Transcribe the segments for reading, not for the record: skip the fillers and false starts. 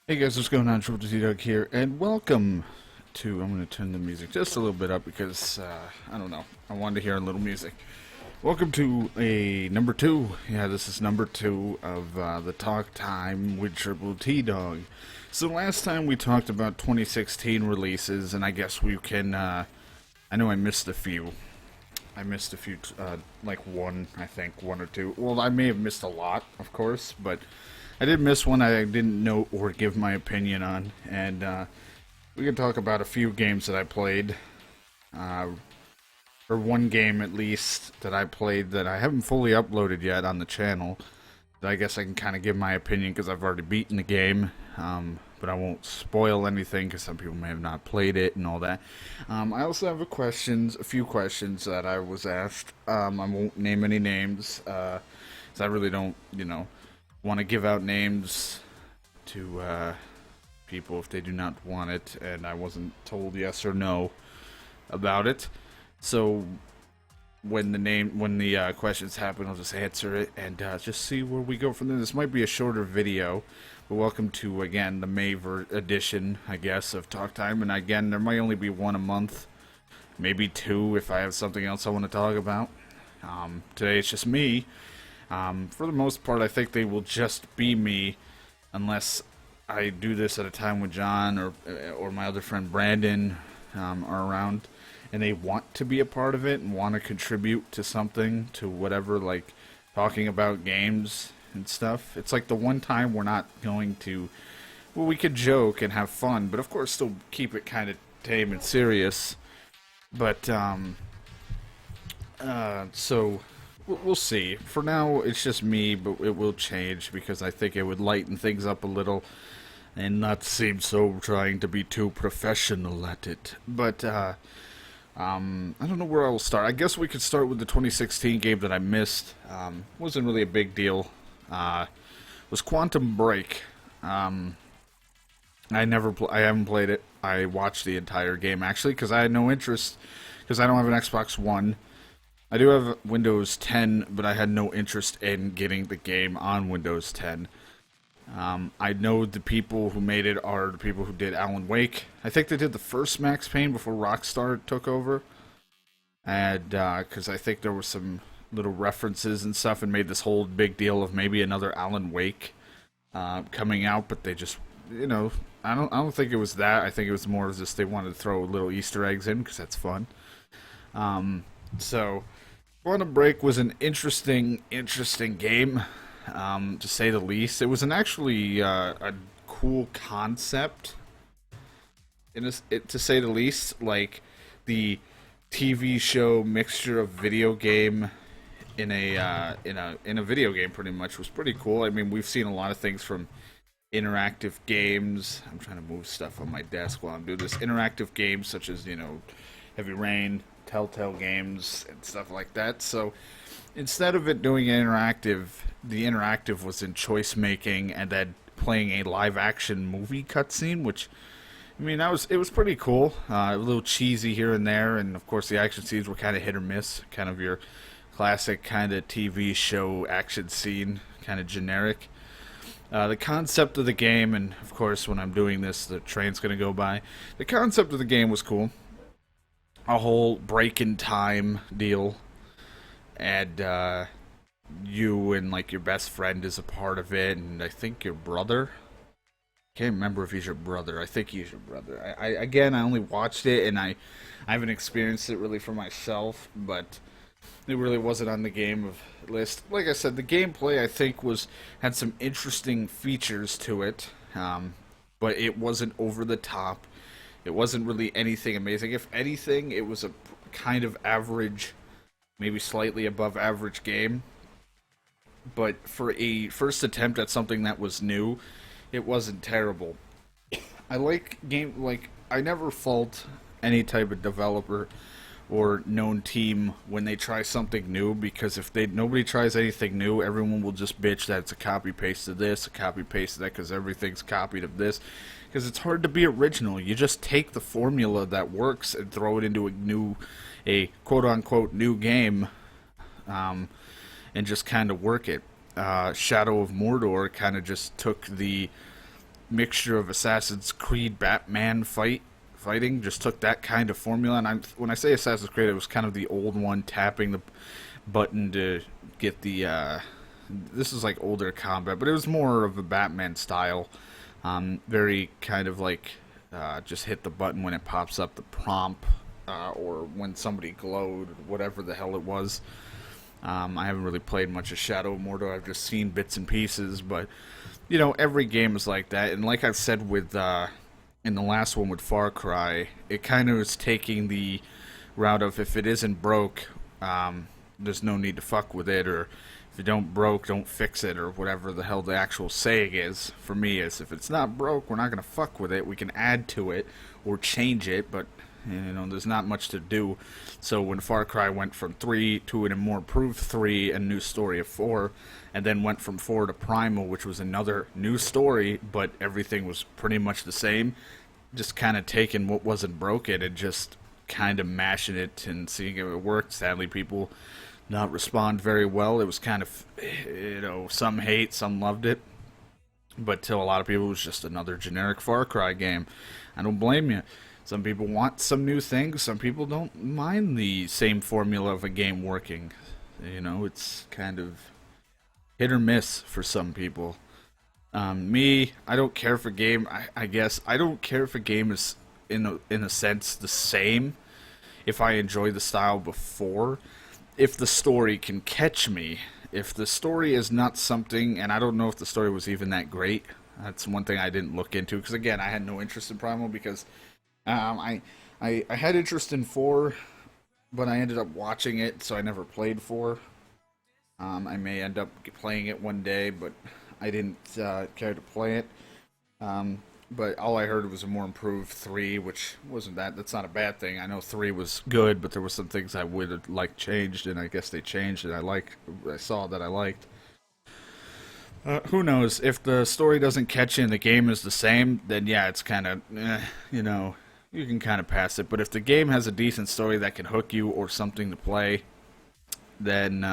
Hey guys, what's going on? TripletheTDog here, and welcome to. I'm going to turn the music just a little bit up because I don't know. I wanted to hear a little music. Welcome to a number two. Yeah, this is number two of the talk time with TripletheTDog. So last time we talked about 2016 releases, and I guess we can. I know I missed a few. I missed a few, like one, I think, one or two. Well, I may have missed a lot, of course, but I did miss one I didn't know or give my opinion on. And we can talk about a few games that I played, uh, or one game at least that I played that I haven't fully uploaded yet on the channel. That I guess I can kind of give my opinion because I've already beaten the game. But I won't spoil anything because some people may have not played it and all that. I also have a few questions that I was asked. I won't name any names, 'cause I really don't, want to give out names to people if they do not want it, and I wasn't told yes or no about it. So when the questions happen, I'll just answer it and just see where we go from there. This might be a shorter video, but welcome to again the May edition, I guess, of Talk Time. And again, there might only be one a month, maybe two if I have something else I want to talk about. Today it's just me. For the most part, I think they will just be me, unless I do this at a time when John or my other friend Brandon are around, and they want to be a part of it and want to contribute to something, to whatever, like talking about games and stuff. It's like the one time we're not going to. Well, we could joke and have fun, but of course still keep it kind of tame and serious. But so we'll see. For now, it's just me, but it will change because I think it would lighten things up a little and not seem so trying to be too professional at it. But I don't know where I'll start. I guess we could start with the 2016 game that I missed. Wasn't really a big deal. Was Quantum Break. I haven't played it. I watched the entire game actually because I had no interest because I don't have an Xbox One. I do have Windows 10, but I had no interest in getting the game on Windows 10. I know the people who made it are the people who did Alan Wake. I think they did the first Max Payne before Rockstar took over. And, because I think there were some little references and stuff and made this whole big deal of maybe another Alan Wake coming out, but they just, I don't think it was that. I think it was more just they wanted to throw little Easter eggs in because that's fun. So, Quantum Break was an interesting game, to say the least. It was an actually a cool concept, to say the least. Like the TV show mixture of video game in a video game, pretty much, was pretty cool. I mean, we've seen a lot of things from interactive games. I'm trying to move stuff on my desk while I'm doing this. Interactive games such as Heavy Rain, Telltale Games, and stuff like that. So instead of it doing interactive, the interactive was in choice making and then playing a live action movie cutscene, which I mean it was pretty cool. A little cheesy here and there, and of course the action scenes were kind of hit or miss, kind of your classic kind of TV show action scene, kind of generic. The concept of the game, and of course when I'm doing this, the train's gonna go by. The concept of the game was cool. A whole break in time deal, and you and like your best friend is a part of it, and I think your brother. Can't remember if he's your brother. I think he's your brother. I only watched it, and I haven't experienced it really for myself, but it really wasn't on the game of list. Like I said, the gameplay I think had some interesting features to it, but it wasn't over the top. It wasn't really anything amazing. If anything, it was a kind of average, maybe slightly above average game. But for a first attempt at something that was new, it wasn't terrible. I never fault any type of developer or known team when they try something new, because if nobody tries anything new, everyone will just bitch that it's a copy paste of this, a copy paste of that, because everything's copied of this. Because it's hard to be original. You just take the formula that works and throw it into a quote unquote new game, and just kind of work it. Shadow of Mordor kind of just took the mixture of Assassin's Creed Batman fighting, just took that kind of formula. And when I say Assassin's Creed, it was kind of the old one, tapping the button to get the this is like older combat, but it was more of a Batman style. Very kind of like just hit the button when it pops up the prompt, or when somebody glowed, whatever the hell it was. I haven't really played much of Shadow of Mordor. I've just seen bits and pieces, but every game is like that. And like I've said with in the last one with Far Cry, it kind of is taking the route of, if it isn't broke, there's no need to fuck with it, or if it don't broke, don't fix it, or whatever the hell the actual saying is. For me, is if it's not broke, we're not gonna fuck with it. We can add to it or change it, but there's not much to do. So when Far Cry went from 3 to a more improved 3 and new story of 4, and then went from 4 to Primal, which was another new story, but everything was pretty much the same, just kind of taking what wasn't broken and just kind of mashing it and seeing if it worked. Sadly, people not respond very well. It was kind of, some hate, some loved it, but to a lot of people, it was just another generic Far Cry game. I don't blame you. Some people want some new things. Some people don't mind the same formula of a game working. It's kind of hit or miss for some people. Me, I don't care if a game. I guess I don't care if a game is in a sense the same. If I enjoy the style before, if the story can catch me, if the story is not something, and I don't know if the story was even that great. That's one thing I didn't look into, because again, I had no interest in Primal, because I had interest in 4, but I ended up watching it, so I never played 4. I may end up playing it one day, but I didn't care to play it. But all I heard was a more improved 3, which wasn't that's not a bad thing. I know 3 was good, but there were some things I would have liked changed, and I guess they changed, and I saw that I liked. Who knows? If the story doesn't catch you and the game is the same, then yeah, it's kind of, you can kind of pass it. But if the game has a decent story that can hook you or something to play, then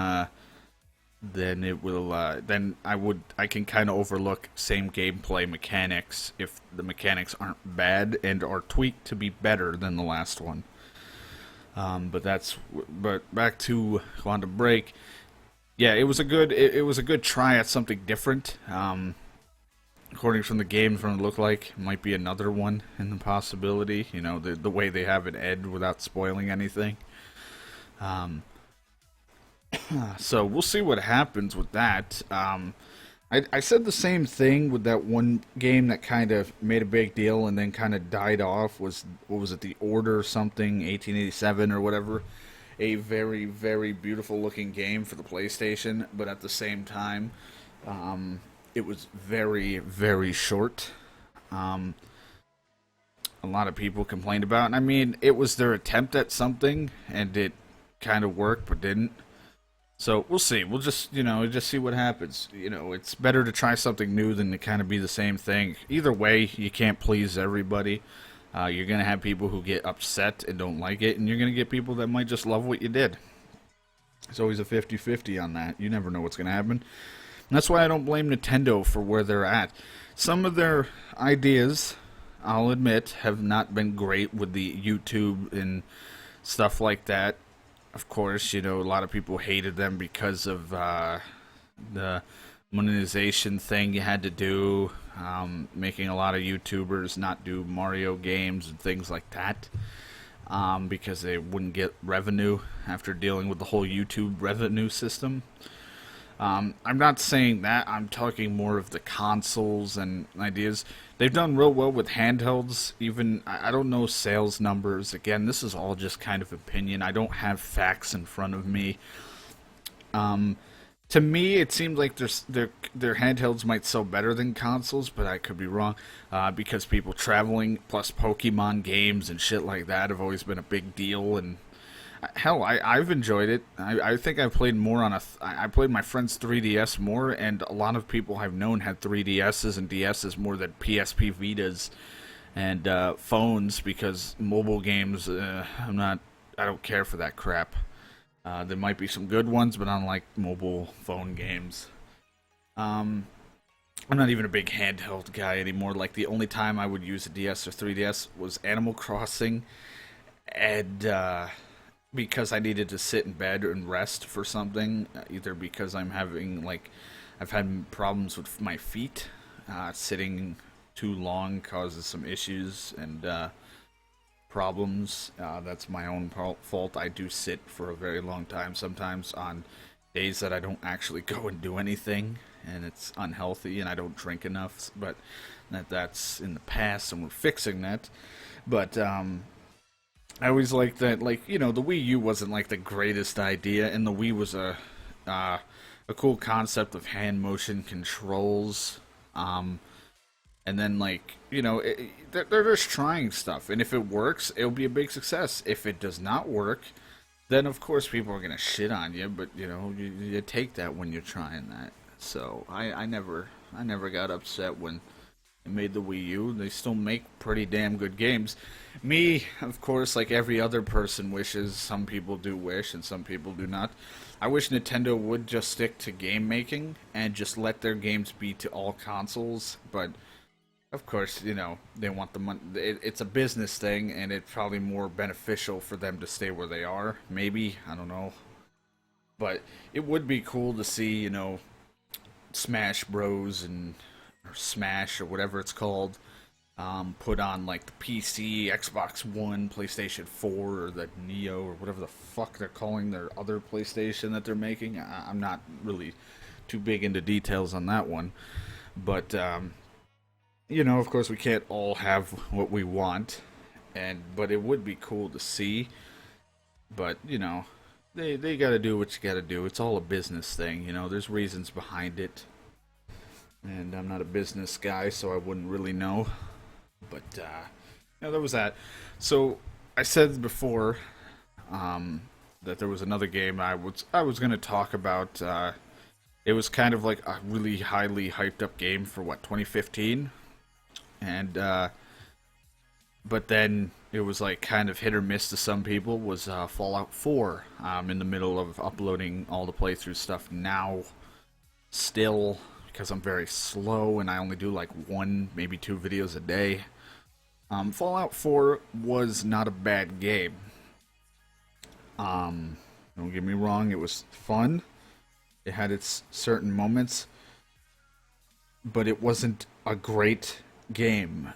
it will. Then I can kind of overlook same gameplay mechanics if the mechanics aren't bad and are tweaked to be better than the last one. But back to Quantum Break. Yeah, it was a good try at something different. According from the game, from it looked like, it might be another one in the possibility. The way they have it end without spoiling anything. So we'll see what happens with that. I said the same thing with that one game that kind of made a big deal and then kind of died off. What was it? The Order something, 1887 or whatever. A very, very beautiful looking game for the PlayStation, but at the same time, it was very, very short. A lot of people complained about it. And I mean, it was their attempt at something, and it kind of worked, but didn't. So we'll see. We'll just see what happens. It's better to try something new than to kind of be the same thing. Either way, you can't please everybody. You're going to have people who get upset and don't like it, and you're going to get people that might just love what you did. It's always a 50-50 on that. You never know what's going to happen. And that's why I don't blame Nintendo for where they're at. Some of their ideas, I'll admit, have not been great with the YouTube and stuff like that. Of course, a lot of people hated them because of the monetization thing you had to do, making a lot of YouTubers not do Mario games and things like that, because they wouldn't get revenue after dealing with the whole YouTube revenue system. I'm not saying that. I'm talking more of the consoles and ideas. They've done real well with handhelds. Even, I don't know sales numbers. Again, this is all just kind of opinion. I don't have facts in front of me. To me, it seems like their handhelds might sell better than consoles, but I could be wrong. Because people traveling, plus Pokemon games and shit like that have always been a big deal. And hell, I've enjoyed it. I think I've played more on I played my friend's 3DS more, and a lot of people I've known had 3DSs and DSs more than PSP Vitas and phones, because mobile games, I don't care for that crap. There might be some good ones, but I don't like mobile phone games. I'm not even a big handheld guy anymore. Like the only time I would use a DS or 3DS was Animal Crossing, and because I needed to sit in bed and rest for something, either because I'm having like I've had problems with my feet, sitting too long causes some issues and problems. That's my own fault. I do sit for a very long time sometimes on days that I don't actually go and do anything, and it's unhealthy, and I don't drink enough. But that's in the past, and we're fixing that. But I always liked that, like, the Wii U wasn't like the greatest idea, and the Wii was uh, a cool concept of hand motion controls. Um, and then, like, they're just trying stuff, and if it works, it'll be a big success. If it does not work, then of course people are gonna shit on you. But you take that when you're trying that. So I never got upset when they made the Wii U. They still make pretty damn good games. Me, of course, like every other person wishes, some people do wish and some people do not. I wish Nintendo would just stick to game making and just let their games be to all consoles. But of course, they want the money. It's a business thing, and it's probably more beneficial for them to stay where they are. Maybe, I don't know. But it would be cool to see, Smash Bros. And or Smash or whatever it's called, put on like the PC, Xbox One, PlayStation 4, or the Neo, or whatever the fuck they're calling their other PlayStation that they're making. I'm not really too big into details on that one, but of course, we can't all have what we want, but it would be cool to see. But they got to do what you got to do. It's all a business thing. There's reasons behind it, and I'm not a business guy, so I wouldn't really know. But there was that. So I said before that there was another game I was going to talk about. It was kind of like a really highly hyped up game for 2015, and but then it was like kind of hit or miss to some people. Was Fallout 4? I'm in the middle of uploading all the playthrough stuff now, still, because I'm very slow and I only do like one, maybe two videos a day. Fallout 4 was not a bad game. Don't get me wrong, it was fun. It had its certain moments, but it wasn't a great game.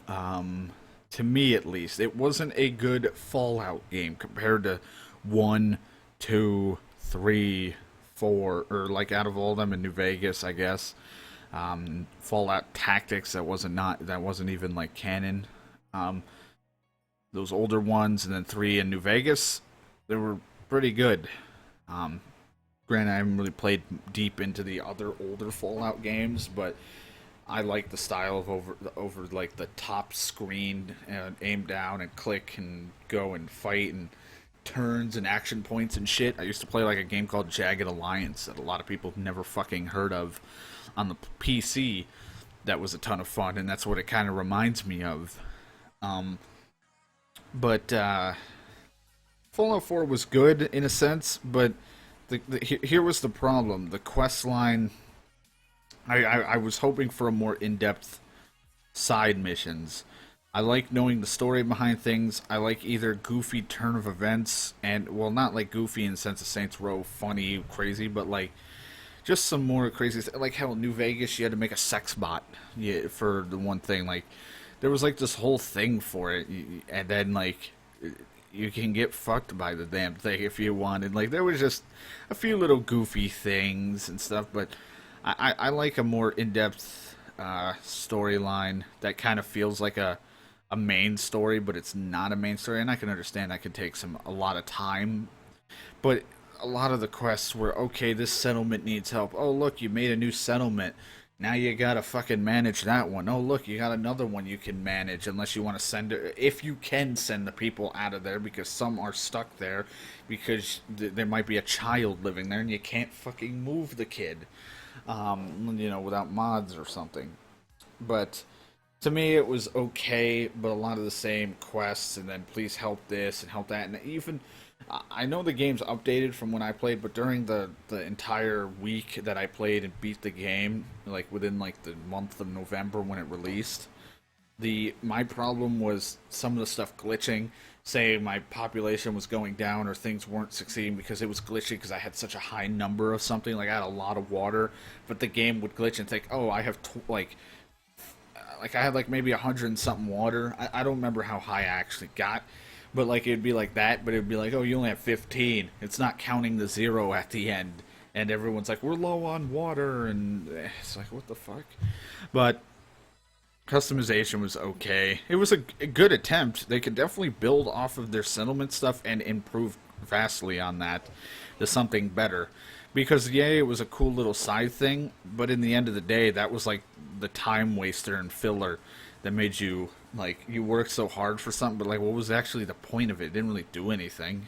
To me, at least, it wasn't a good Fallout game compared to 1, 2, 3, 4, or like out of all of them in New Vegas, I guess. Fallout Tactics that wasn't even like canon. Um, those older ones, and then 3 in New Vegas, they were pretty good. Um, Granted, I haven't really played deep into the other older Fallout games, but I like the style of over like the top screen and aim down and click and go and fight and turns and action points and shit. I used to play like a game called Jagged Alliance that a lot of people have never fucking heard of on the PC. That was a ton of fun, and that's what it kind of reminds me of. But Fallout 4 was good in a sense, but here was the problem. The quest line, I was hoping for a more in-depth side missions. I like knowing the story behind things. I like either goofy turn of events, and, well, not like goofy in the sense of Saints Row, funny, crazy, but like just some more crazy stuff. Like how in New Vegas you had to make a sex bot, yeah, for the one thing. Like there was like this whole thing for it, and then like you can get fucked by the damn thing if you wanted. Like there was just a few little goofy things and stuff, but I like a more in-depth storyline that kind of feels like a main story, but it's not a main story. And I can understand that could take a lot of time, but a lot of the quests were, okay, this settlement needs help. Oh, look, you made a new settlement. Now you gotta fucking manage that one. Oh, look, you got another one you can manage, unless you want to send it. If you can send the people out of there, because some are stuck there, because there might be a child living there, and you can't fucking move the kid, without mods or something. But to me, it was okay, but a lot of the same quests, and then please help this and help that, and even I know the game's updated from when I played, but during the entire week that I played and beat the game, like within like the month of November when it released, the my problem was some of the stuff glitching. Say my population was going down or things weren't succeeding because it was glitching because I had such a high number of something. Like I had a lot of water, but the game would glitch and think, oh, I have like I had like maybe 100 and something water. I don't remember how high I actually got, but like it'd be like that. But it'd be like, oh, you only have 15. It's not counting the zero at the end, and everyone's like, we're low on water, and it's like, what the fuck? But customization was okay. It was a good attempt. They could definitely build off of their settlement stuff and improve vastly on that to something better. Because yeah, it was a cool little side thing, but in the end of the day, that was like the time waster and filler that made you like you work so hard for something, but like what was actually the point of it? It didn't really do anything,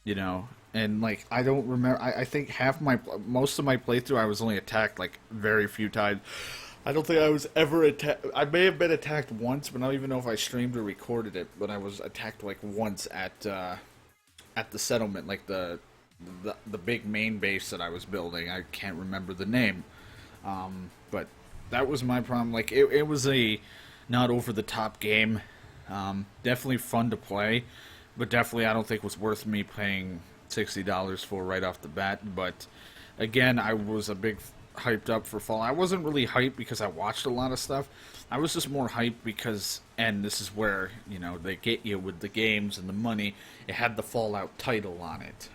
you know. And like I don't remember. I think most of my playthrough, I was only attacked like very few times. I don't think I was ever attacked. I may have been attacked once, but I don't even know if I streamed or recorded it. But I was attacked like once at the settlement, like the big main base that I was building. I can't remember the name, but that was my problem. Like it was a not over the top game. Definitely fun to play, but definitely I don't think was worth me paying $60 for right off the bat. But again, I was a big hyped up for Fall. I wasn't really hyped because I watched a lot of stuff. I was just more hyped because, and this is where they get you with the games and the money. It had the Fallout title on it,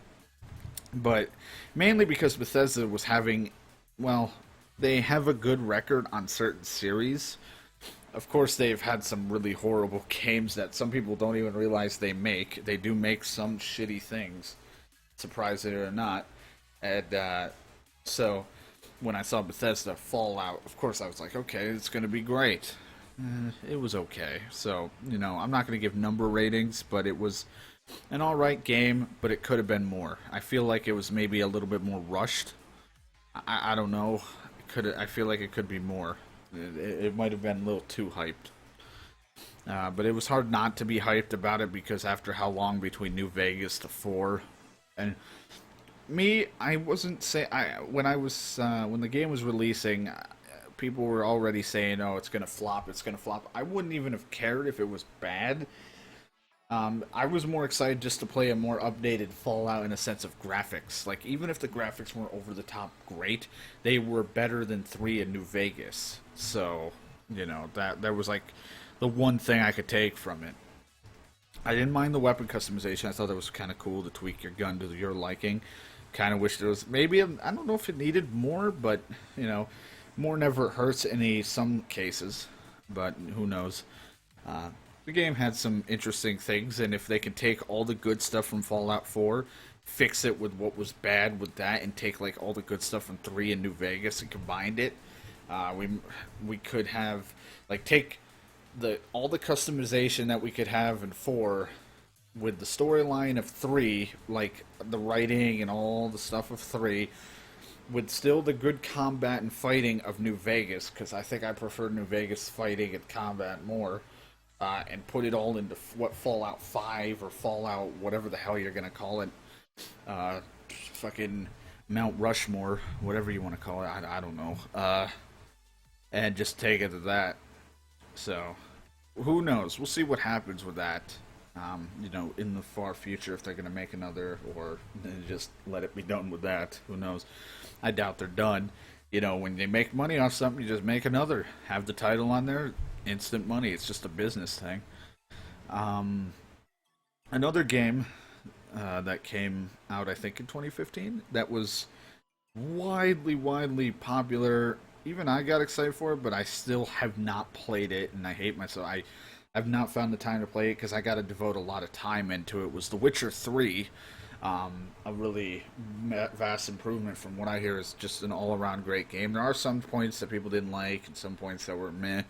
but mainly because Bethesda was having, well, they have a good record on certain series. Of course, they've had some really horrible games that some people don't even realize they make. They do make some shitty things, surprised it or not. And so when I saw Bethesda Fallout, of course I was like, okay, it's going to be great. It was okay. So, I'm not going to give number ratings, but it was an alright game, but it could have been more. I feel like it was maybe a little bit more rushed. I don't know. I feel like it could be more. It might have been a little too hyped. But it was hard not to be hyped about it because after how long between New Vegas to 4, and me, I wasn't say when I was when the game was releasing, people were already saying, "Oh, it's gonna flop. It's gonna flop." I wouldn't even have cared if it was bad. I was more excited just to play a more updated Fallout in a sense of graphics. Like even if the graphics weren't over the top great, they were better than 3 in New Vegas. So that was like the one thing I could take from it. I didn't mind the weapon customization. I thought that was kind of cool to tweak your gun to your liking. Kind of wish there was maybe I don't know if it needed more, but more never hurts in some cases. But who knows? The game had some interesting things, and if they can take all the good stuff from Fallout 4, fix it with what was bad with that, and take like all the good stuff from 3 and New Vegas and combined it, we could have like take all the customization that we could have in 4 with the storyline of 3, like the writing and all the stuff of 3, with still the good combat and fighting of New Vegas, because I think I prefer New Vegas fighting and combat more, and put it all into what Fallout 5 or Fallout whatever the hell you're gonna call it, fucking Mount Rushmore, whatever you want to call it, I don't know, and just take it to that. So, who knows? We'll see what happens with that. In the far future, if they're going to make another, or just let it be done with that. Who knows? I doubt they're done. When they make money off something, you just make another. Have the title on there, instant money. It's just a business thing. Another game that came out, I think, in 2015, that was widely popular. Even I got excited for it, but I still have not played it, and I hate myself. I've not found the time to play it because I got to devote a lot of time into it. Was The Witcher 3, a really vast improvement from what I hear is just an all-around great game. There are some points that people didn't like and some points that were meh,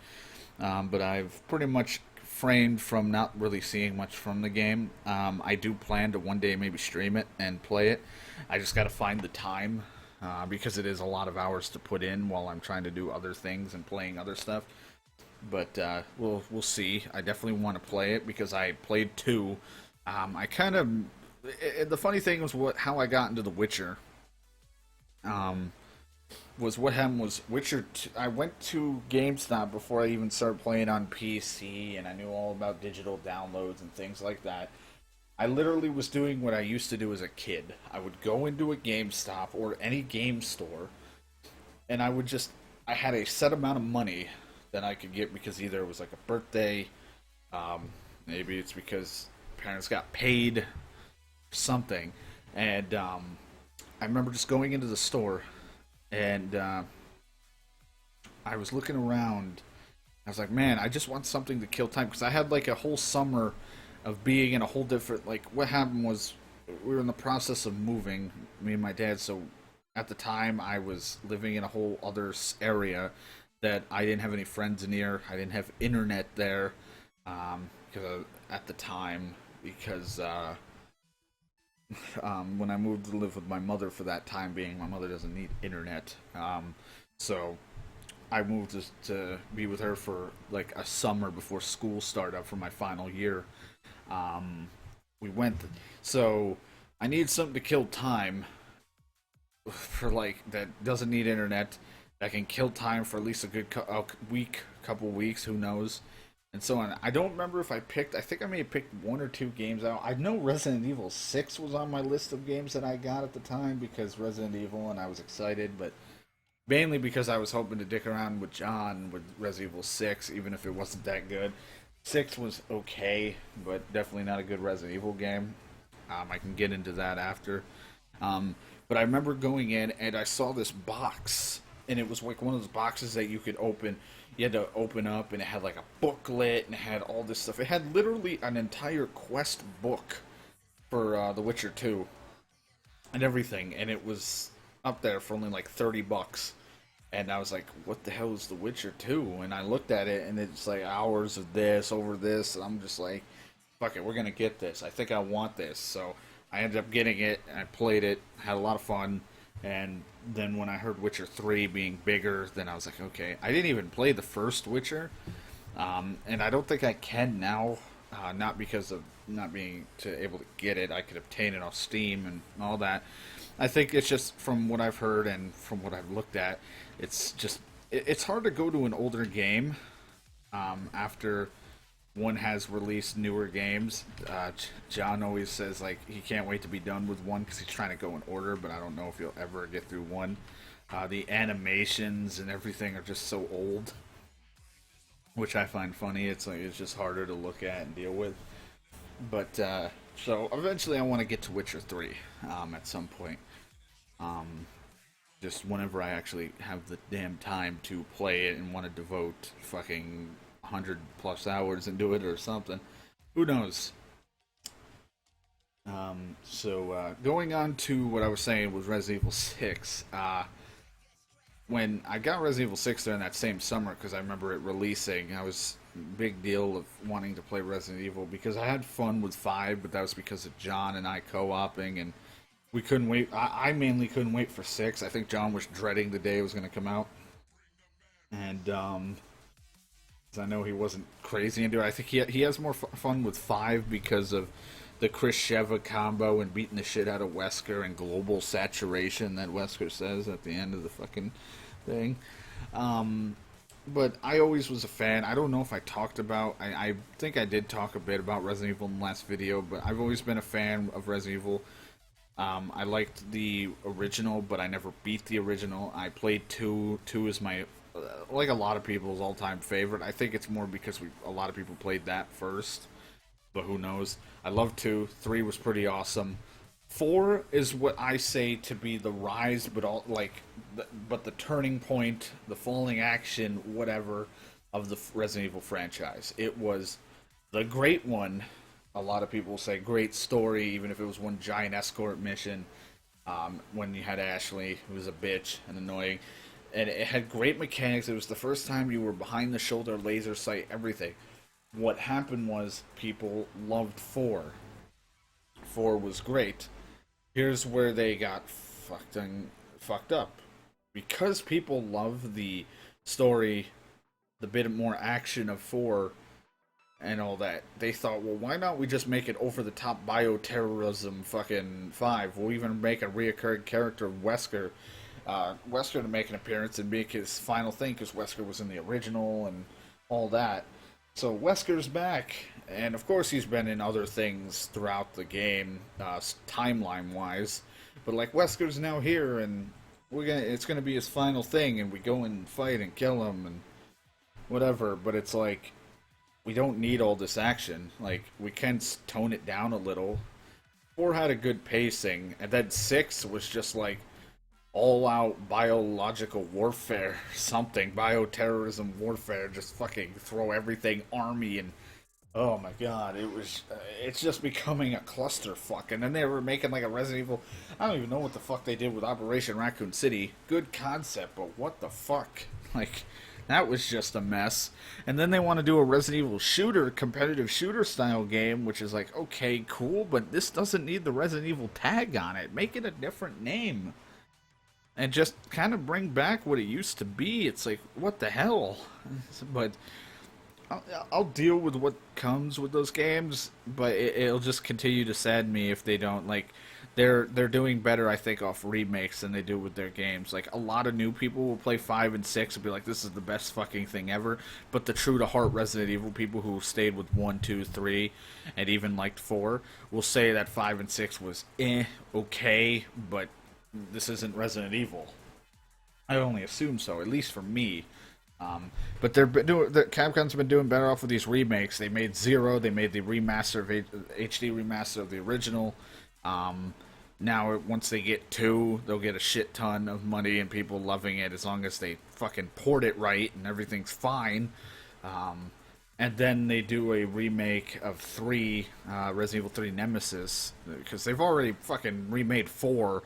but I've pretty much framed from not really seeing much from the game. I do plan to one day maybe stream it and play it. I just got to find the time because it is a lot of hours to put in while I'm trying to do other things and playing other stuff. But we'll see. I definitely want to play it because I played 2. I kind of the funny thing was how I got into The Witcher. Um, was what happened was Witcher. I went to GameStop before I even started playing on PC, and I knew all about digital downloads and things like that. I literally was doing what I used to do as a kid. I would go into a GameStop or any game store, and I had a set amount of money that I could get because either it was like a birthday, um, maybe it's because parents got paid, something, and I remember just going into the store, and I was looking around. I was like, man, I just want something to kill time because I had like a whole summer of being in a whole different. Like, what happened was we were in the process of moving, me and my dad. So at the time, I was living in a whole other area that I didn't have any friends near. I didn't have internet there because at the time because when I moved to live with my mother for that time being, my mother doesn't need internet. So I moved to be with her for like a summer before school started up for my final year. Um, we went, so I needed something to kill time for like that doesn't need internet that can kill time for at least a good week, couple weeks, who knows, and so on. I don't remember if I picked. I think I may have picked one or two games out. I know Resident Evil 6 was on my list of games that I got at the time because Resident Evil, and I was excited, but mainly because I was hoping to dick around with John with Resident Evil 6, even if it wasn't that good. 6 was okay, but definitely not a good Resident Evil game. I can get into that after. Um, but I remember going in and I saw this box, and it was like one of those boxes that you could open. You had to open up, and it had like a booklet and it had all this stuff. It had literally an entire quest book for The Witcher 2 and everything, and it was up there for only like $30. And I was like, what the hell is The Witcher 2? And I looked at it, and it's like hours of this over this, and I'm just like, fuck it, we're gonna get this. I think I want this. So I ended up getting it, and I played it, had a lot of fun, and then when I heard Witcher 3 being bigger, then I was like, okay. I didn't even play the first Witcher, and I don't think I can now, not because of not being able to get it. I could obtain it off Steam and all that. I think it's just from what I've heard and from what I've looked at, it's just it's hard to go to an older game after one has released newer games. John always says like he can't wait to be done with one because he's trying to go in order, but I don't know if he'll ever get through one. The animations and everything are just so old, which I find funny. It's like it's just harder to look at and deal with. But so eventually, I want to get to Witcher 3 at some point. Um, just whenever I actually have the damn time to play it and want to devote fucking 100 plus hours into it or something. Who knows? So going on to what I was saying was Resident Evil 6. When I got Resident Evil 6 during that same summer, because I remember it releasing, I was big deal of wanting to play Resident Evil because I had fun with 5, but that was because of John and I co-oping, and we couldn't wait. I mainly couldn't wait for 6. I think John was dreading the day it was going to come out, and 'cause I know he wasn't crazy into it. I think he has more fun with 5 because of the Chris Sheva combo and beating the shit out of Wesker and global saturation that Wesker says at the end of the fucking thing. Um, but I always was a fan. I don't know if I talked about. I think I did talk a bit about Resident Evil in the last video, but I've always been a fan of Resident Evil. I liked the original, but I never beat the original. I played 2. 2 is my, like a lot of people's all-time favorite. I think it's more because a lot of people played that first, but who knows. I love 2. 3 was pretty awesome. 4 is what I say to be the rise, but but the turning point, the falling action, whatever, of the Resident Evil franchise. It was the great one. A lot of people say great story, even if it was one giant escort mission. When you had Ashley, who was a bitch and annoying, and it had great mechanics. It was the first time you were behind the shoulder, laser sight, everything. What happened was people loved 4. 4 was great. Here's where they got fucked up. Because people love the story, the bit more action of 4, and all that, they thought, well, why not we just make it over the top bioterrorism fucking 5? We'll even make a reoccurring character, Wesker. Wesker to make an appearance and make his final thing, because Wesker was in the original and all that. So Wesker's back, and of course he's been in other things throughout the game, timeline-wise. But like Wesker's now here, and it's gonna be his final thing, and we go and fight and kill him and whatever. But it's like, we don't need all this action. Like, we can tone it down a little. 4 had a good pacing, and then 6 was just like all-out biological warfare, something, bioterrorism warfare, just fucking throw everything army, and oh my god, it's just becoming a clusterfuck. And then they were making like a Resident Evil, I don't even know what the fuck they did with Operation Raccoon City. Good concept, but what the fuck? Like, that was just a mess. And then they want to do a Resident Evil shooter, competitive shooter style game, which is like, okay, cool, but this doesn't need the Resident Evil tag on it. Make it a different name. And just kind of bring back what it used to be. It's like, what the hell? But I'll deal with what comes with those games, but it'll just continue to sadden me if they don't. Like, they're doing better, I think, off remakes than they do with their games. Like, a lot of new people will play 5 and 6 and be like, this is the best fucking thing ever. But the true-to-heart Resident Evil people who stayed with 1, 2, 3, and even liked 4 will say that 5 and 6 was okay, but this isn't Resident Evil. I only assume so, at least for me. But Capcom's been doing better off with these remakes. They made 0, they made the remaster of HD remaster of the original. Now, once they get 2, they'll get a shit ton of money and people loving it, as long as they fucking port it right and everything's fine. And then they do a remake of 3, Resident Evil 3 Nemesis, because they've already fucking remade 4,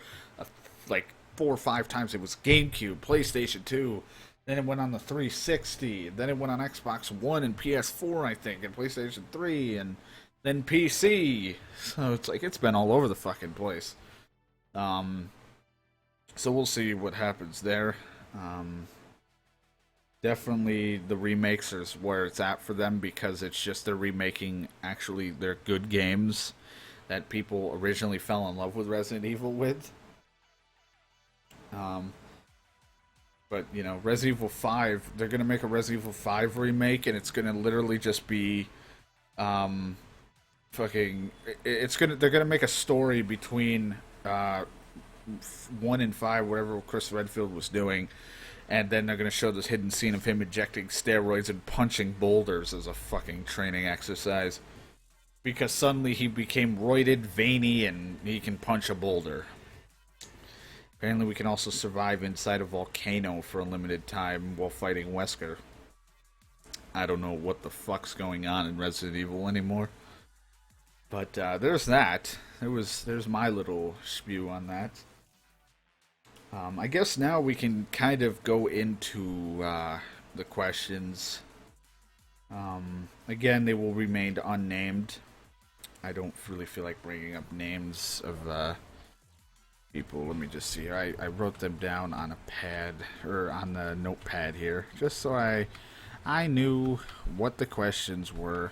like 4 or 5 times. It was GameCube, PlayStation 2, then it went on the 360, then it went on Xbox One and PS4, I think, and PlayStation 3, and then PC. So it's like, it's been all over the fucking place. So we'll see what happens there. Definitely the remakes is where it's at for them, because it's just they're remaking actually their good games that people originally fell in love with Resident Evil with. But, you know, Resident Evil 5, they're going to make a Resident Evil 5 remake, and it's going to literally just be, they're going to make a story between, 1 and 5, whatever Chris Redfield was doing, and then they're going to show this hidden scene of him injecting steroids and punching boulders as a fucking training exercise. Because suddenly he became roided, veiny, and he can punch a boulder. Apparently we can also survive inside a volcano for a limited time while fighting Wesker. I don't know what the fuck's going on in Resident Evil anymore. But there's that. There's my little spew on that. I guess now we can kind of go into the questions. Again, they will remain unnamed. I don't really feel like bringing up names of people. Let me just see. I wrote them down on a pad, or on the notepad here, just so I knew what the questions were.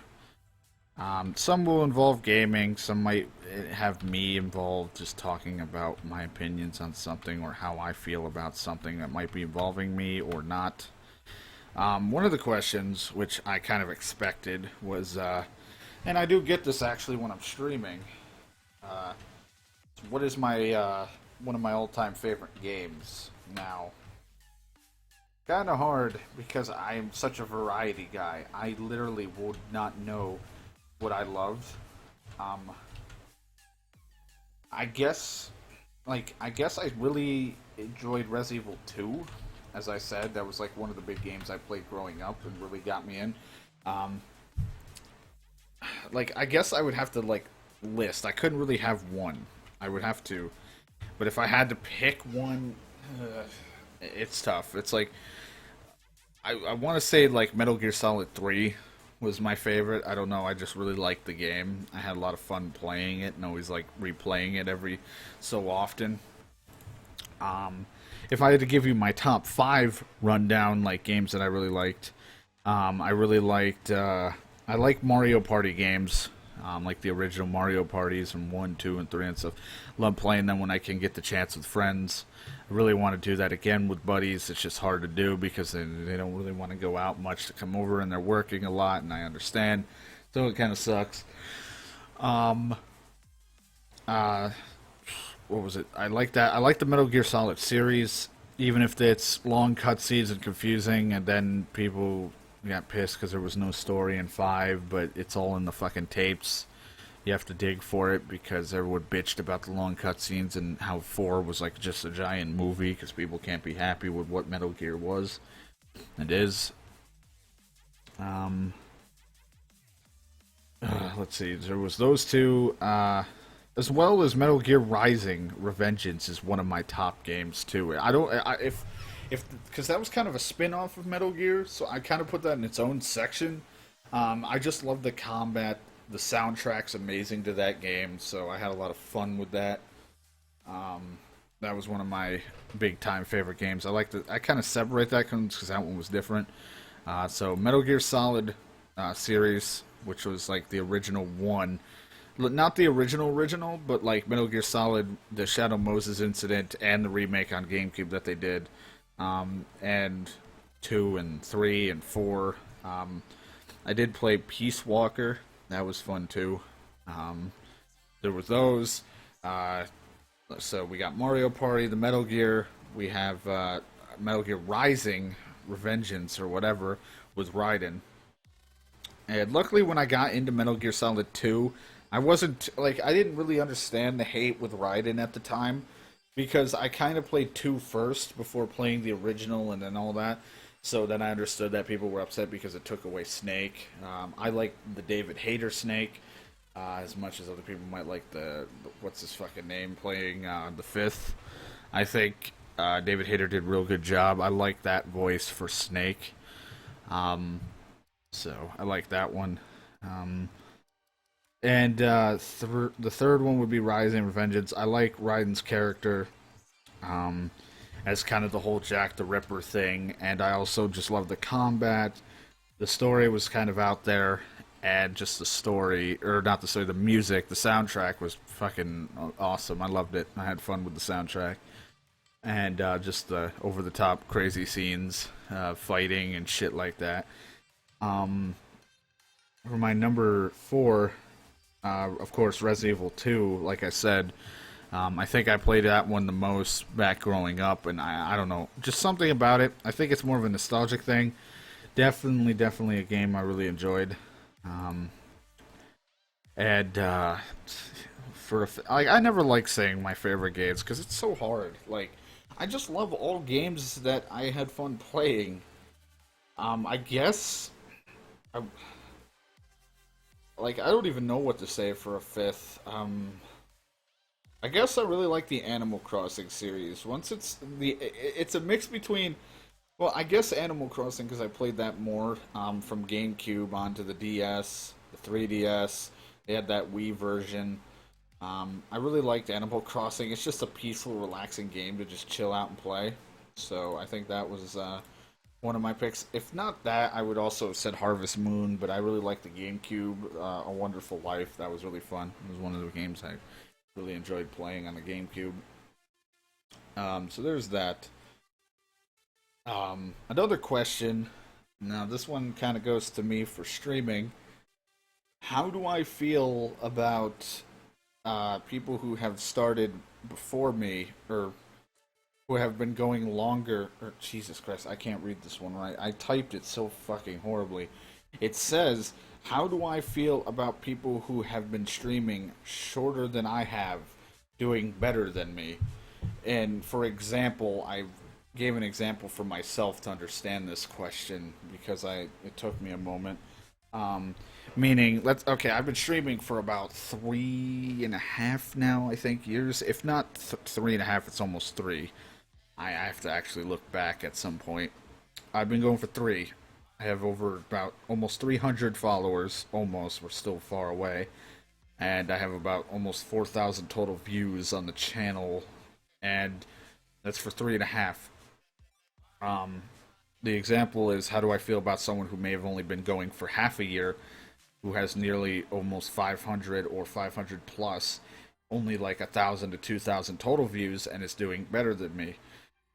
Some will involve gaming, some might have me involved, just talking about my opinions on something or how I feel about something that might be involving me or not. One of the questions, which I kind of expected, was, and I do get this actually when I'm streaming, what is my one of my all-time favorite games? Now, kind of hard, because I am such a variety guy. I literally would not know what I loved. I guess I really enjoyed Resident Evil 2. As I said, that was like one of the big games I played growing up and really got me in. I guess I would have to list. I couldn't really have one. I would have to, but if I had to pick one, it's tough. It's like I want to say Metal Gear Solid 3 was my favorite. I don't know. I just really liked the game. I had a lot of fun playing it and always replaying it every so often. If I had to give you my top 5 rundown games that I really liked, I really liked I like Mario Party games, like the original Mario parties from 1, 2, and 3 and stuff. Love playing them when I can get the chance with friends. I really want to do that again with buddies. It's just hard to do because they don't really want to go out much to come over, and they're working a lot, and I understand. So it kind of sucks. Um, uh, what was it? I like that. I like the Metal Gear Solid series, even if it's long cutscenes and confusing, and then people got pissed because there was no story in 5, but it's all in the fucking tapes. You have to dig for it because everyone bitched about the long cutscenes and how 4 was like just a giant movie because people can't be happy with what Metal Gear was and is. Um, let's see, there was those two, as well as Metal Gear Rising: Revengeance is one of my top games too. I don't, I, if because that was kind of a spin-off of Metal Gear, so I kind of put that in its own section. I just love the combat. The soundtrack's amazing to that game, so I had a lot of fun with that. Um, that was one of my big time favorite games. I kind of separate that because that one was different. So Metal Gear Solid series, which was like the original one, not the original, but like Metal Gear Solid, the Shadow Moses incident, and the remake on GameCube that they did, and 2 and 3 and 4. I did play Peace Walker. That was fun too. Um, there was those. Uh, so we got Mario Party, the Metal Gear. We have Metal Gear Rising, Revengeance or whatever with Raiden. And luckily, when I got into Metal Gear Solid 2, I wasn't like I didn't really understand the hate with Raiden at the time because I kind of played 2 first before playing the original and then all that. So then I understood that people were upset because it took away Snake. I like the David Hayter Snake as much as other people might like the what's his fucking name playing the fifth. I think David Hayter did a real good job. I like that voice for Snake. Um, so I like that one. And the third one would be Rising Revengeance. I like Raiden's character. Um, as kind of the whole Jack the Ripper thing, and I also just love the combat. The story was kind of out there, and just the story, or not the story, the music, the soundtrack was fucking awesome. I loved it. I had fun with the soundtrack. And just the over the top crazy scenes, fighting and shit like that. Um, for my number 4, of course, Resident Evil 2, like I said, I think I played that one the most back growing up, and I don't know, just something about it. I think it's more of a nostalgic thing. Definitely a game I really enjoyed. Um, and I never like saying my favorite games because it's so hard. Like, I just love all games that I had fun playing. I guess, I, like, I don't even know what to say for a fifth. I guess I really like the Animal Crossing series. It's a mix between, well, I guess Animal Crossing because I played that more from GameCube onto the DS, the 3DS. They had that Wii version. I really liked Animal Crossing. It's just a peaceful, relaxing game to just chill out and play. So I think that was one of my picks. If not that, I would also have said Harvest Moon, but I really liked the GameCube, A Wonderful Life. That was really fun. It was one of the games I really enjoyed playing on the GameCube. So there's that. Another question. Now, this one kind of goes to me for streaming. How do I feel about people who have started before me, or who have been going longer? Or Jesus Christ, I can't read this one right. I typed it so fucking horribly. It says, "How do I feel about people who have been streaming shorter than I have, doing better than me?" And for example, I gave an example for myself to understand this question because it took me a moment. Meaning, okay, I've been streaming for about 3.5 now, I think, years. If not 3.5, it's almost 3. I have to actually look back at some point. I've been going for 3. I have over about almost 300 followers. Almost, we're still far away. And I have about almost 4,000 total views on the channel. And that's for 3.5. The example is, how do I feel about someone who may have only been going for half a year? who has nearly almost 500 or 500 plus, only like 1,000 to 2,000 total views, and is doing better than me.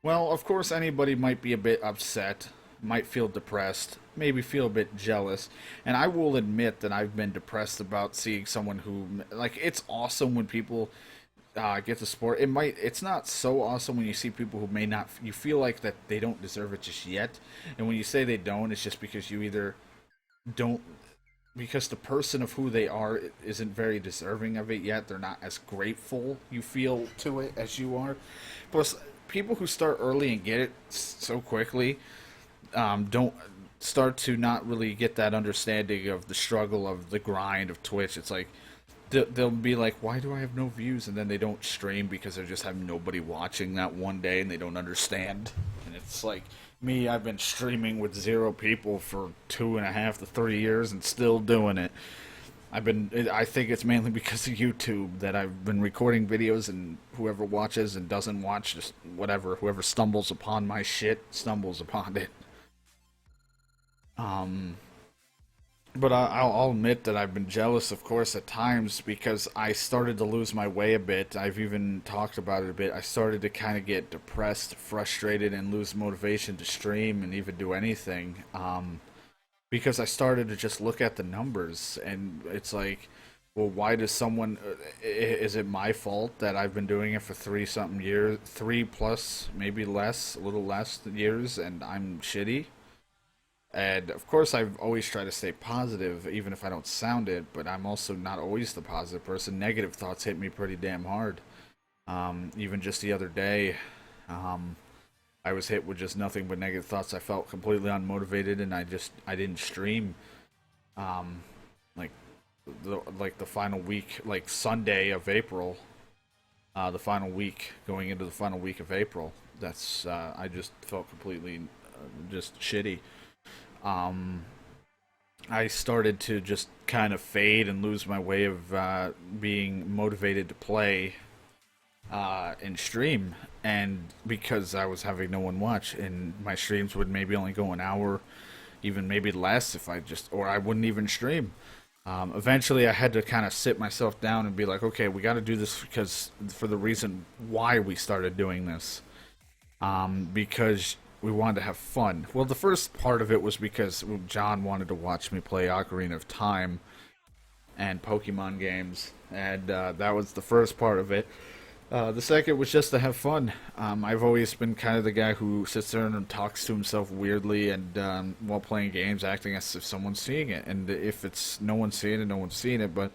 Well, of course, anybody might be a bit upset, might feel depressed, maybe feel a bit jealous, and I will admit that I've been depressed about seeing someone who, like, it's awesome when people get the sport. It's not so awesome when you see people who may not, you feel like that they don't deserve it just yet, and when you say they don't, it's just because you either don't because the person of who they are isn't very deserving of it yet. They're not as grateful you feel to it as you are. Plus, people who start early and get it so quickly don't start to not really get that understanding of the struggle of the grind of Twitch. It's like they'll be like, "Why do I have no views?" And then they don't stream because they just have nobody watching that one day, and they don't understand. And it's like me, I've been streaming with zero people for 2.5 to 3 years and still doing it. I think it's mainly because of YouTube that I've been recording videos, and whoever watches and doesn't watch, just whatever, whoever stumbles upon my shit stumbles upon it. Um, but I'll admit that I've been jealous, of course, at times because I started to lose my way a bit. I've even talked about it a bit. I started to kind of get depressed, frustrated, and lose motivation to stream and even do anything. Because I started to just look at the numbers, and it's like, well, why does someone? Is it my fault that I've been doing it for 3 something years, 3 plus, maybe less, a little less years, and I'm shitty? And of course, I've always tried to stay positive, even if I don't sound it. But I'm also not always the positive person. Negative thoughts hit me pretty damn hard. Even just the other day, um, I was hit with just nothing but negative thoughts. I felt completely unmotivated, and I didn't stream. Um, like the final week, like Sunday of April, the final week going into the final week of April. That's I just felt completely just shitty. Um, I started to just kind of fade and lose my way of being motivated to play and stream, and because I was having no one watch, and my streams would maybe only go an hour, even maybe less if I just, or I wouldn't even stream. Eventually, I had to kind of sit myself down and be like, okay, we got to do this because for the reason why we started doing this, because we wanted to have fun. Well, the first part of it was because John wanted to watch me play Ocarina of Time and Pokemon games, and that was the first part of it. The second was just to have fun. I've always been kind of the guy who sits there and talks to himself weirdly, and while playing games, acting as if someone's seeing it. And if it's no one's seeing it, no one's seeing it. But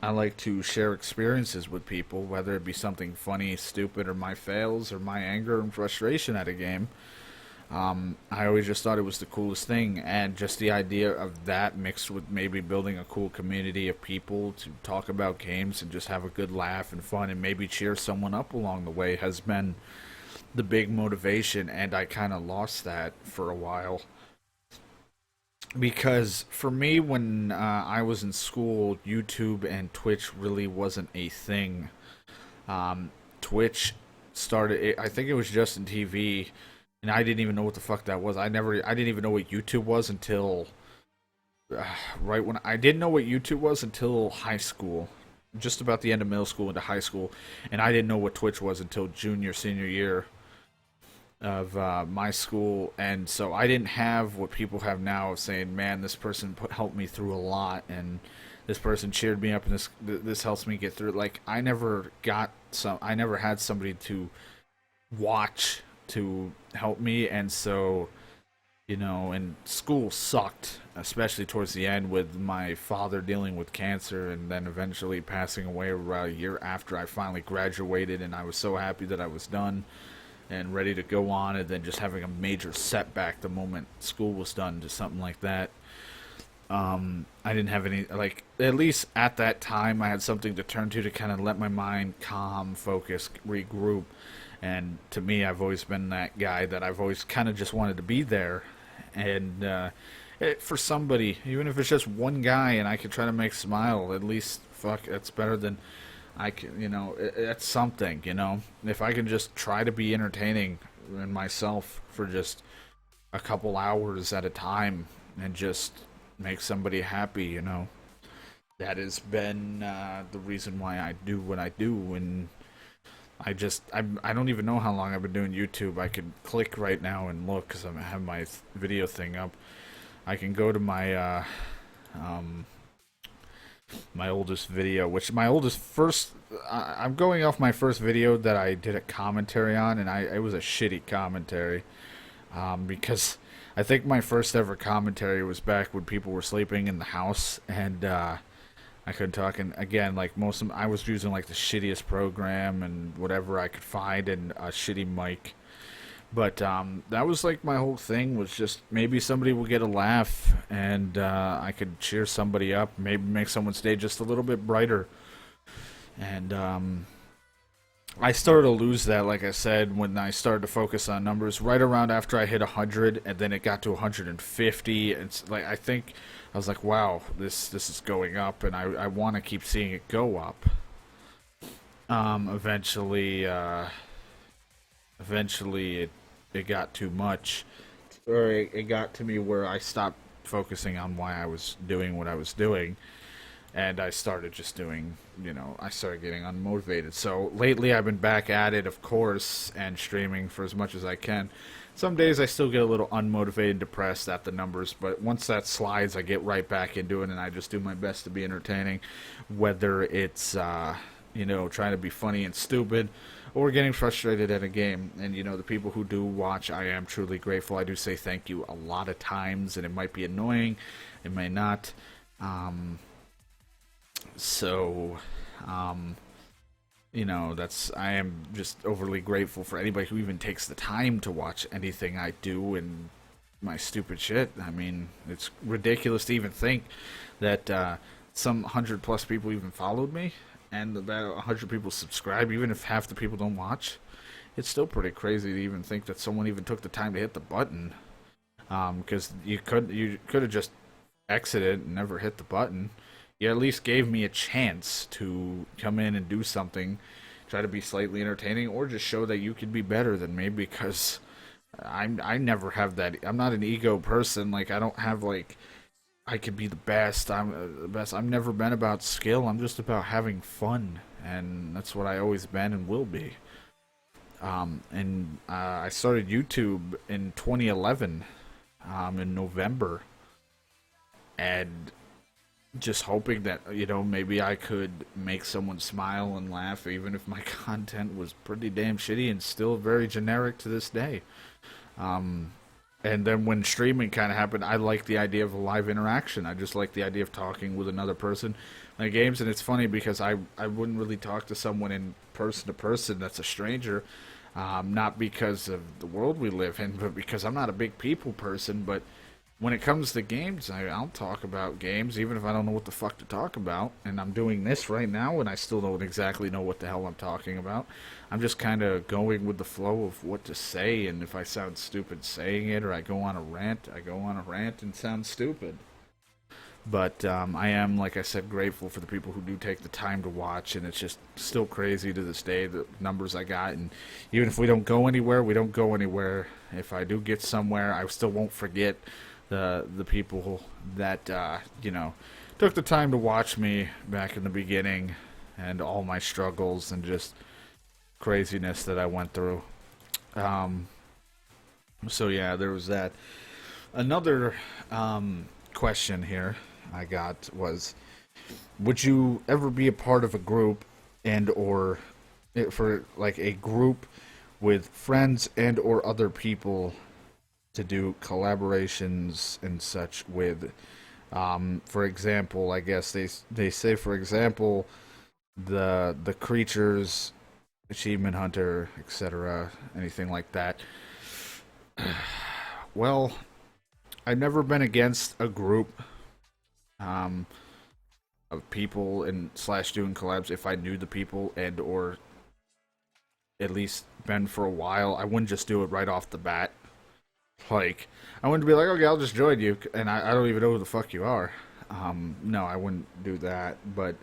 I like to share experiences with people, whether it be something funny, stupid, or my fails, or my anger and frustration at a game. I always just thought it was the coolest thing, and just the idea of that mixed with maybe building a cool community of people to talk about games and just have a good laugh and fun and maybe cheer someone up along the way has been the big motivation, and I kind of lost that for a while. Because for me, when I was in school, YouTube and Twitch really wasn't a thing. Twitch started, I think it was just in TV, and I didn't even know what the fuck that was. I didn't even know what YouTube was until right when I didn't know what YouTube was until high school, just about the end of middle school into high school, and I didn't know what Twitch was until junior senior year of my school, and so I didn't have what people have now of saying, "Man, this person helped me through a lot," and this person cheered me up, and this helps me get through. Like I never had somebody to watch to help me, and so and school sucked, especially towards the end with my father dealing with cancer and then eventually passing away about a year after I finally graduated, and I was so happy that I was done and ready to go on, and then just having a major setback the moment school was done, just something like that. I didn't have any, like, at least at that time, I had something to turn to kind of let my mind calm, focus, regroup. And to me, I've always been that guy that I've always kind of just wanted to be there. And for somebody, even if it's just one guy and I could try to make smile, at least, fuck, that's better than I can, it's something. If I can just try to be entertaining in myself for just a couple hours at a time and just make somebody happy, that has been the reason why I do what I do. And I don't even know how long I've been doing YouTube. I could click right now and look because I have my video thing up. I can go to um, my oldest video, which my oldest first. I'm going off my first video that I did a commentary on, and it was a shitty commentary, because I think my first ever commentary was back when people were sleeping in the house, and I couldn't talk. And again, like I was using like the shittiest program and whatever I could find, and a shitty mic. But that was like my whole thing, was just maybe somebody will get a laugh, and I could cheer somebody up, maybe make someone's day just a little bit brighter. And I started to lose that, like I said, when I started to focus on numbers right around after I hit 100, and then it got to 150. It's like, I think I was like, wow, this is going up, and I want to keep seeing it go up. Eventually it got too much, or it got to me where I stopped focusing on why I was doing what I was doing, and I started just doing, I started getting unmotivated. So lately I've been back at it, of course, and streaming for as much as I can. Some days I still get a little unmotivated, depressed at the numbers, but once that slides, I get right back into it, and I just do my best to be entertaining, whether it's, trying to be funny and stupid, or getting frustrated at a game. And, the people who do watch, I am truly grateful. I do say thank you a lot of times, and it might be annoying, it may not. So, I am just overly grateful for anybody who even takes the time to watch anything I do and my stupid shit. I mean, it's ridiculous to even think that some 100+ people even followed me, and about 100 people subscribe, even if half the people don't watch. It's still pretty crazy to even think that someone even took the time to hit the button. Because you could have just exited and never hit the button. You at least gave me a chance to come in and do something, try to be slightly entertaining, or just show that you could be better than me. Because I never have that. I'm not an ego person. Like, I don't have like, I could be the best. I'm the best. I've never been about skill. I'm just about having fun, and that's what I always been and will be. I started YouTube in 2011, in November, and just hoping that maybe I could make someone smile and laugh, even if my content was pretty damn shitty and still very generic to this day. And then when streaming kind of happened, I like the idea of a live interaction. I just like the idea of talking with another person in games. And it's funny because I wouldn't really talk to someone in person to person that's a stranger, not because of the world we live in, but because I'm not a big people person. But when it comes to games, I'll talk about games, even if I don't know what the fuck to talk about. And I'm doing this right now, and I still don't exactly know what the hell I'm talking about. I'm just kind of going with the flow of what to say, and if I sound stupid saying it, or I go on a rant, and sound stupid. But I am, like I said, grateful for the people who do take the time to watch, and it's just still crazy to this day, the numbers I got. And even if we don't go anywhere, we don't go anywhere. If I do get somewhere, I still won't forget the people that took the time to watch me back in the beginning, and all my struggles and just craziness that I went through. So yeah, there was that. Another question here I got was, would you ever be a part of a group and or for like a group with friends and or other people to do collaborations and such with, for example, I guess they say, for example, the creatures, achievement hunter, etc., anything like that. Well, I've never been against a group of people and slash doing collabs if I knew the people and or at least been for a while. I wouldn't just do it right off the bat. Like, I wouldn't be like, okay, I'll just join you, and I don't even know who the fuck you are. No, I wouldn't do that. But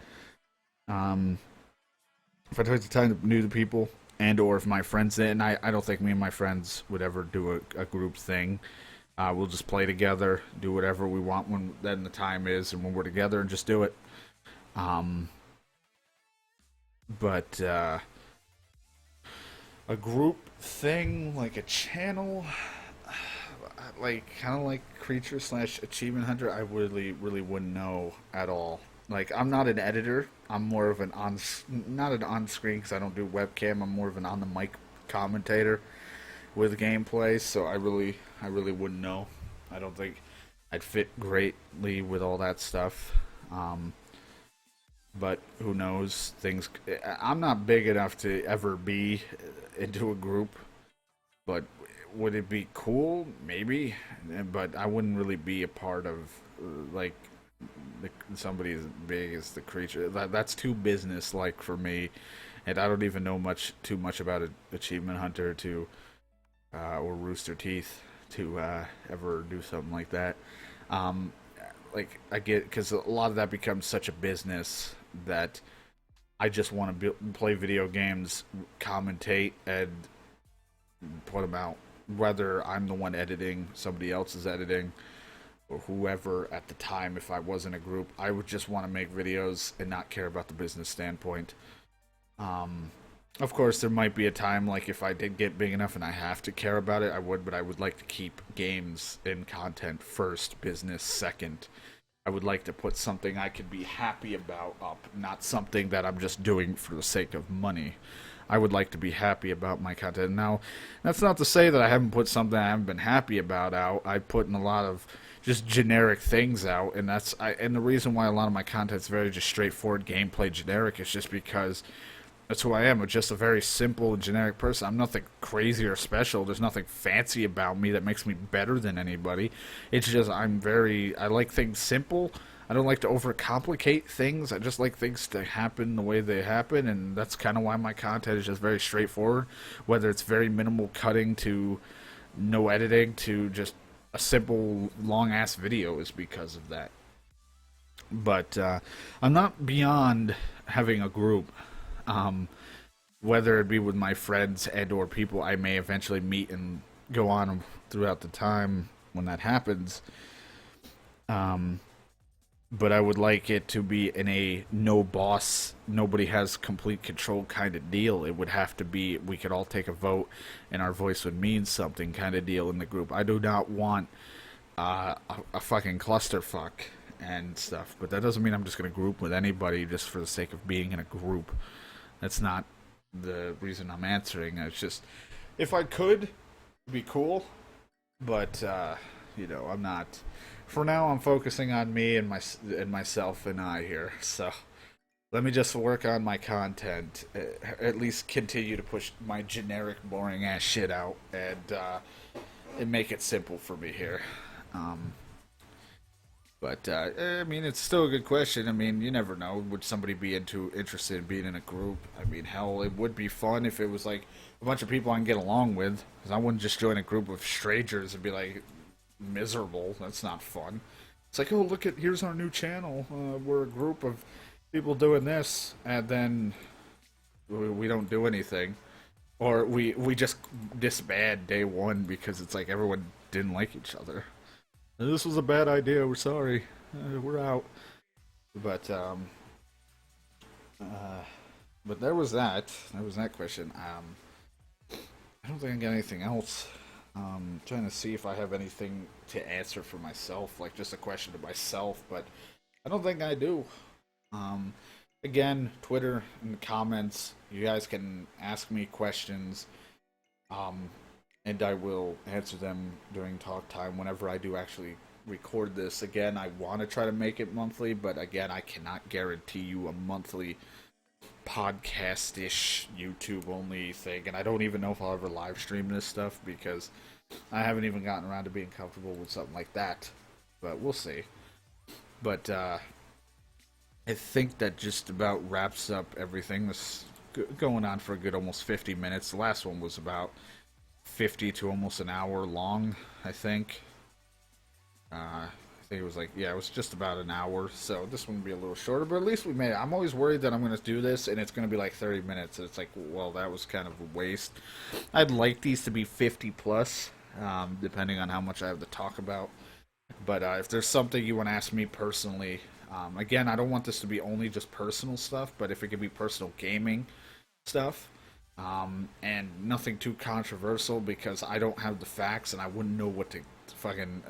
if I took the time to know the people, and or if my friends did, and I don't think me and my friends would ever do a group thing. We'll just play together, do whatever we want when then the time is, and when we're together, and just do it. Um, but a group thing like a channel, like kind of like creature slash achievement hunter, I really wouldn't know at all. Like I'm not an editor. I'm more of an on not an on screen because I don't do webcam. I'm more of an on the mic commentator with gameplay. So I really wouldn't know. I don't think I'd fit greatly with all that stuff. Um, but who knows? Things. I'm not big enough to ever be into a group. But would it be cool? Maybe. But I wouldn't really be a part of like somebody as big as the creature. That's too business like for me, and I don't even know too much about Achievement Hunter to or Rooster Teeth to ever do something like that. Um, like I get because a lot of that becomes such a business that I just want to play video games, commentate, and put them out. Whether I'm the one editing, somebody else is editing, or whoever at the time, if I was in a group, I would just want to make videos and not care about the business standpoint. Um, of course, there might be a time, like if I did get big enough and I have to care about it, I would, but I would like to keep games and content first, business second. I would like to put something I could be happy about up, not something that I'm just doing for the sake of money. I would like to be happy about my content. Now, that's not to say that I haven't put something I haven't been happy about out. I put in a lot of just generic things out, and and the reason why a lot of my content's very just straightforward gameplay generic is just because that's who I am. I'm just a very simple and generic person. I'm nothing crazy or special. There's nothing fancy about me that makes me better than anybody. It's just I like things simple. I don't like to overcomplicate things. I just like things to happen the way they happen, and that's kind of why my content is just very straightforward. Whether it's very minimal cutting to no editing to just a simple long ass video is because of that. But I'm not beyond having a group. Um, Whether it be with my friends and or people I may eventually meet and go on throughout the time when that happens. Um, but I would like it to be in a no boss, nobody has complete control kind of deal. It would have to be we could all take a vote and our voice would mean something kind of deal in the group. I do not want a fucking clusterfuck and stuff, but that doesn't mean I'm just going to group with anybody just for the sake of being in a group. That's not the reason I'm answering. It's just if I could, it'd be cool, but I'm not. For now, I'm focusing on me and myself and I here. So let me just work on my content. At least continue to push my generic, boring ass shit out, and make it simple for me here. Um, but I mean, it's still a good question. I mean, you never know. Would somebody be interested in being in a group? I mean, hell, it would be fun if it was like a bunch of people I can get along with. Because I wouldn't just join a group of strangers and be like miserable. That's not fun. It's like, oh, here's our new channel. We're a group of people doing this, and then we don't do anything, or we just disband day one because it's like everyone didn't like each other. This was a bad idea. We're sorry. We're out. But uh, but there was that. There was that question. I don't think I got anything else. Trying to see if I have anything to answer for myself, like just a question to myself, but I don't think I do. Um, Again, Twitter in the comments, you guys can ask me questions. Um, and I will answer them during talk time whenever I do actually record this. Again, I want to try to make it monthly, but again, I cannot guarantee you a monthly podcast-ish YouTube only thing, and I don't even know if I'll ever live stream this stuff because I haven't even gotten around to being comfortable with something like that, but we'll see. But I think that just about wraps up everything. This going on for a good almost 50 minutes. The last one was about 50 to almost an hour long, I think. I think it was it was just about an hour, so this one will be a little shorter, but at least we made it. I'm always worried that I'm going to do this, and it's going to be like 30 minutes, and it's like, well, that was kind of a waste. I'd like these to be 50 plus, depending on how much I have to talk about. But if there's something you want to ask me personally, again, I don't want this to be only just personal stuff, but if it could be personal gaming stuff, and nothing too controversial because I don't have the facts and I wouldn't know what to fucking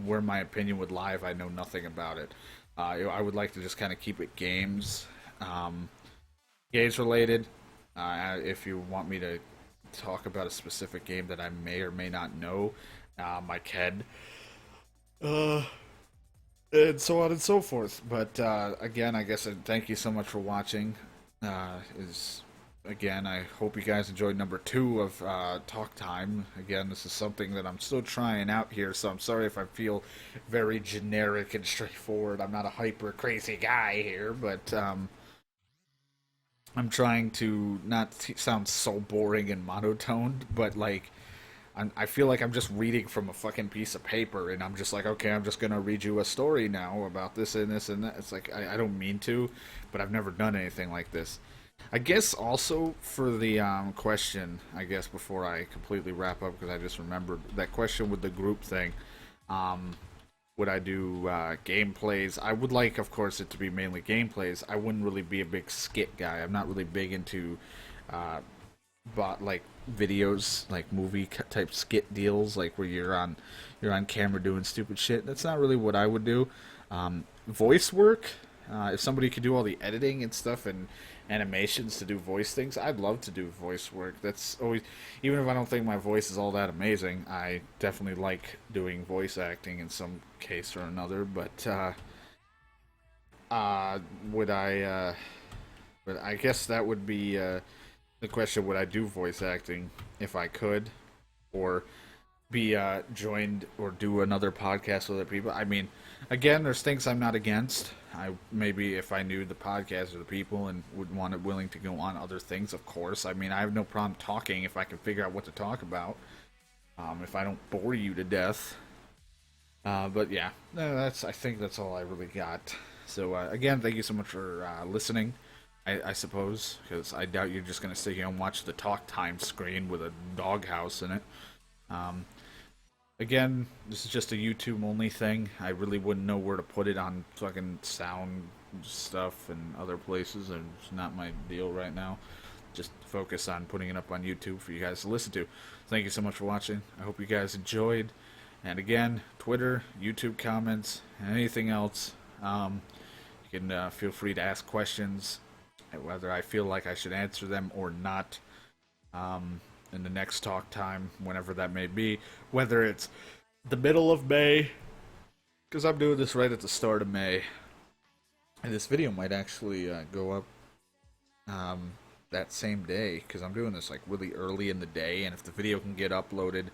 where my opinion would lie if I know nothing about it. I would like to just kind of keep it games related. If you want me to talk about a specific game that I may or may not know, I can. Uh, and so on and so forth. But again, I guess thank you so much for watching. Is Again, I hope you guys enjoyed number 2 of Talk Time. Again, this is something that I'm still trying out here, so I'm sorry if I feel very generic and straightforward. I'm not a hyper crazy guy here, but I'm trying to not sound so boring and monotoned, but like I feel like I'm just reading from a fucking piece of paper, and I'm just like, okay, I'm just gonna read you a story now about this and this and that. It's like I don't mean to, but I've never done anything like this. I guess also for the question, I guess before I completely wrap up, because I just remembered that question with the group thing. Um, would I do gameplays? I would like, of course, it to be mainly gameplays. I wouldn't really be a big skit guy. I'm not really big into uh, like videos, like movie type skit deals, like where you're on camera doing stupid shit. That's not really what I would do. Voice work. If somebody could do all the editing and stuff and animations to do voice things, I'd love to do voice work. That's always, even if I don't think my voice is all that amazing, I definitely like doing voice acting in some case or another. But would I? But I guess that would be the question: would I do voice acting if I could, or be joined or do another podcast with other people? I mean, again, there's things I'm not against. I maybe if I knew the podcast or the people and would want it willing to go on other things, of course. I mean, I have no problem talking if I can figure out what to talk about. If I don't bore you to death. But yeah, I think that's all I really got. So again, thank you so much for listening. I suppose because I doubt you're just gonna sit here and watch the talk time screen with a doghouse in it. Um, Again, this is just a YouTube only thing. I really wouldn't know where to put it on fucking sound stuff and other places. And it's not my deal right now. Just focus on putting it up on YouTube for you guys to listen to. Thank you so much for watching. I hope you guys enjoyed. And again, Twitter, YouTube comments, and anything else. You can feel free to ask questions, whether I feel like I should answer them or not. In the next talk time, whenever that may be, whether it's the middle of May, because I'm doing this right at the start of May, and this video might actually go up that same day, because I'm doing this like really early in the day, and if the video can get uploaded,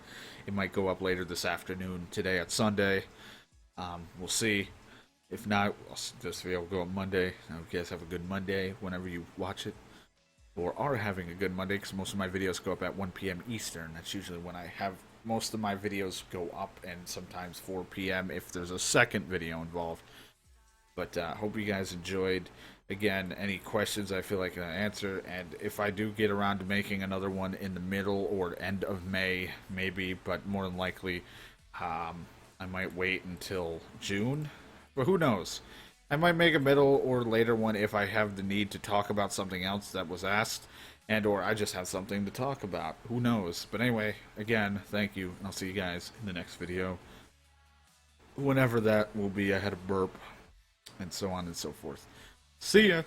it might go up later this afternoon, today at Sunday. We'll see. If not, this video will go up Monday. I hope you guys have a good Monday whenever you watch it, or are having a good Monday, because most of my videos go up at 1 p.m. Eastern. That's usually when I have most of my videos go up, and sometimes 4 p.m. if there's a second video involved. But hope you guys enjoyed. Again, any questions I feel like I can answer, and if I do get around to making another one in the middle or end of May, maybe, but more than likely, I might wait until June, but who knows? I might make a middle or later one if I have the need to talk about something else that was asked, and or I just have something to talk about. Who knows? But anyway, again, thank you, and I'll see you guys in the next video. Whenever that will be, I had a burp, and so on and so forth. See ya!